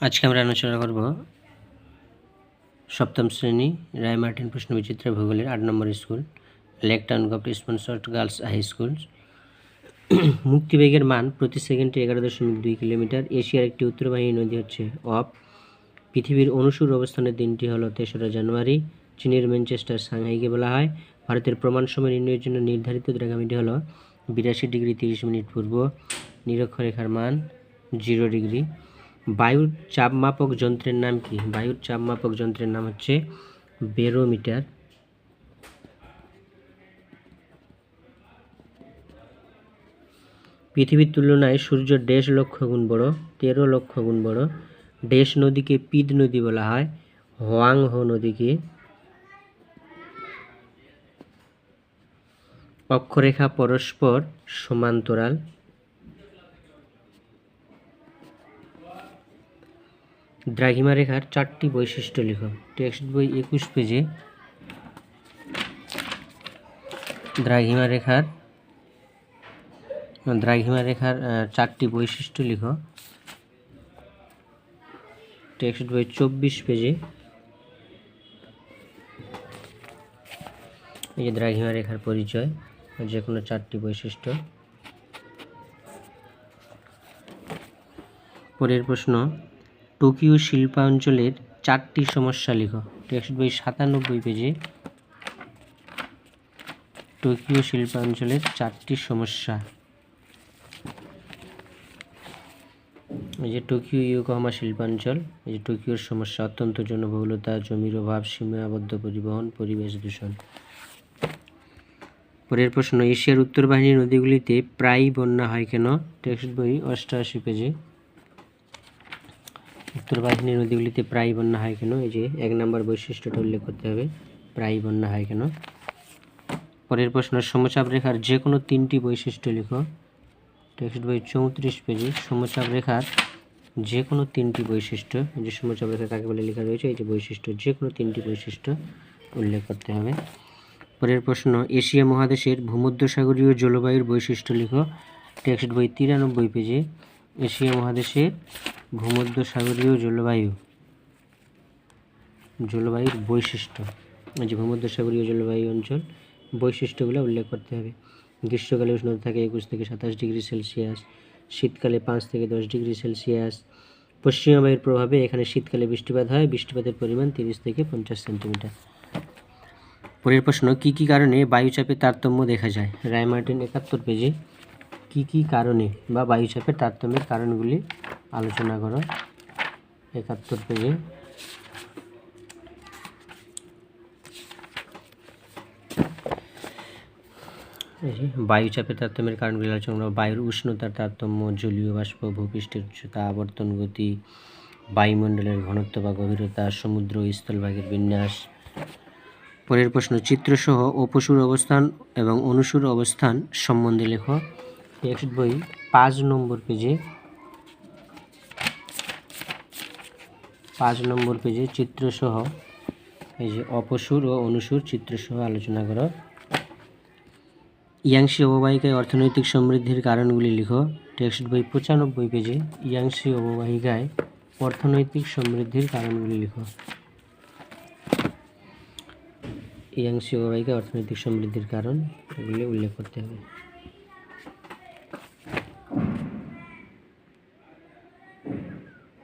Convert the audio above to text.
আজকে আমরা আলোচনা করব সপ্তম শ্রেণী রায়মার্টিন প্রশ্নবিচিত্রা ভূগোলের 8 নম্বর school Lake Town government sponsored girls high school. মুক্তিবেগের মান প্রতি সেকেন্ডে 11.2 কিলোমিটার। এশিয়ার একটি উত্তরবাহিনী নদী হচ্ছে অব। পৃথিবীর অনুসুর অবস্থানের দিনটি হলো 3রা জানুয়ারি। চীনের ম্যানচেস্টার সাংহাইকে বলা হয়। ভারতের প্রমাণ সময় নির্ণয়ের জন্য নির্ধারিত দ্রাঘিমাটি হলো 82 ডিগ্রি 30 মিনিট পূর্ব। নিরক্ষরেখার মান 0 ডিগ্রি। বায়ুর চাপমাপক যন্ত্রের নাম কি? বায়ুর চাপমাপক যন্ত্রের নাম হচ্ছে বেরোমিটার। পৃথিবীর তুলনায় সূর্য 1.5 লক্ষ গুণ বড়, 13 লক্ষ গুণ বড়। ডেশ নদীকে পিদ নদী বলা হয়। হোয়াংহো নদীকে অক্ষরেখা পরস্পর সমান্তরাল। দ্রাঘিমা রেখার 4টি বৈশিষ্ট্য লিখো। টেক্সট বই 21 পেজে দ্রাঘিমা রেখার 4টি বৈশিষ্ট্য লিখো। টেক্সট বই 24 পেজে এই যে দ্রাঘিমা রেখার পরিচয়, যে কোনো 4টি বৈশিষ্ট্য। পরের প্রশ্ন, টোকিও শিল্পাঞ্চলের 4টি সমস্যা লিখো। টেক্সট বই 97 পেজে টোকিও শিল্পাঞ্চলের 4টি সমস্যা। এই যে টোকিও ইয়োকোহামা শিল্পাঞ্চল, এই যে টোকিওর সমস্যা: অত্যন্ত জনবহুলতা, জমির অভাব, সীমাবদ্ধ পরিবহন, পরিবেশ দূষণ। পরের প্রশ্ন, এশিয়ার উত্তরবাহিনী নদীগুলিতে প্রায়ই বন্যা হয় কেন? টেক্সট বই 88 পেজে উত্তরবাহিনী নদীগুলিতে প্রায়ই বন্যা হয় কেন, এই যে 1 নম্বর বৈশিষ্ট্যটা উল্লেখ করতে হবে, প্রায়ই বন্যা হয় কেন। পরের প্রশ্ন, সমচাপ রেখার যে কোনো 3টি বৈশিষ্ট্য লিখো। টেক্সট বই 34 পেজে সমচাপ রেখার যে কোনো 3টি বৈশিষ্ট্য, যে সমচাপ রেখা কাকে বলে লেখা রয়েছে, এই যে বৈশিষ্ট্য, যে কোনো 3টি বৈশিষ্ট্য উল্লেখ করতে হবে। পরের প্রশ্ন, এশিয়া মহাদেশের ভূমধ্যসাগরীয় জলবায়ুর বৈশিষ্ট্য লিখো। টেক্সট বই 93 পেজে এশিয়া মহাদেশের ভূমধ্যসাগরীয় জলবায়ুর বৈশিষ্ট্য, এই যে ভূমধ্যসাগরীয় জলবায়ু অঞ্চল, বৈশিষ্ট্যগুলো উল্লেখ করতে হবে। গ্রীষ্মকালে উষ্ণতা থাকে 21 থেকে 27 ডিগ্রি সেলসিয়াস, শীতকালে 5 থেকে 10 ডিগ্রি সেলসিয়াস। পশ্চিমা বায়ুর প্রভাবে এখানে শীতকালে বৃষ্টিপাত হয়, বৃষ্টিপাতের পরিমাণ 30 থেকে 50 সেন্টিমিটার। পরের প্রশ্ন, কি কি কারণে বায়ুচাপের তারতম্য দেখা যায়? রায়মার্টিন 71 পেজে কি কি কারণে বা বায়ুচাপের তারতম্যের কারণগুলি আলোচনা করো। 71 পেজে বায়ুচাপের তারতম্যের কারণগুলি আলোচনা করো। বায়ুর উষ্ণতার তারতম্য, জলীয় বাষ্প, ভূপৃষ্ঠের উচ্চতা, আবর্তন গতি, বায়ুমণ্ডলের ঘনত্ব বা গভীরতা, সমুদ্র স্থলভাগের বিন্যাস। পরের প্রশ্ন, চিত্রসহ অপসুর অবস্থান এবং অনুসুর অবস্থান সম্বন্ধে লেখো। টেক্সট বই 5 নম্বর পেজে চিত্রসহ, এই যে অপসুর ও অনুসুর চিত্রসহ আলোচনা করো। ইয়াংশি অববাহিকায় অর্থনৈতিক সমৃদ্ধির কারণগুলি লিখো। টেক্সট বই 95 পেজে ইয়াংশি অববাহিকায় অর্থনৈতিক সমৃদ্ধির কারণগুলি লিখো। ইয়াংশি অববাহিকায় অর্থনৈতিক সমৃদ্ধির কারণ এগুলি উল্লেখ করতে হবে।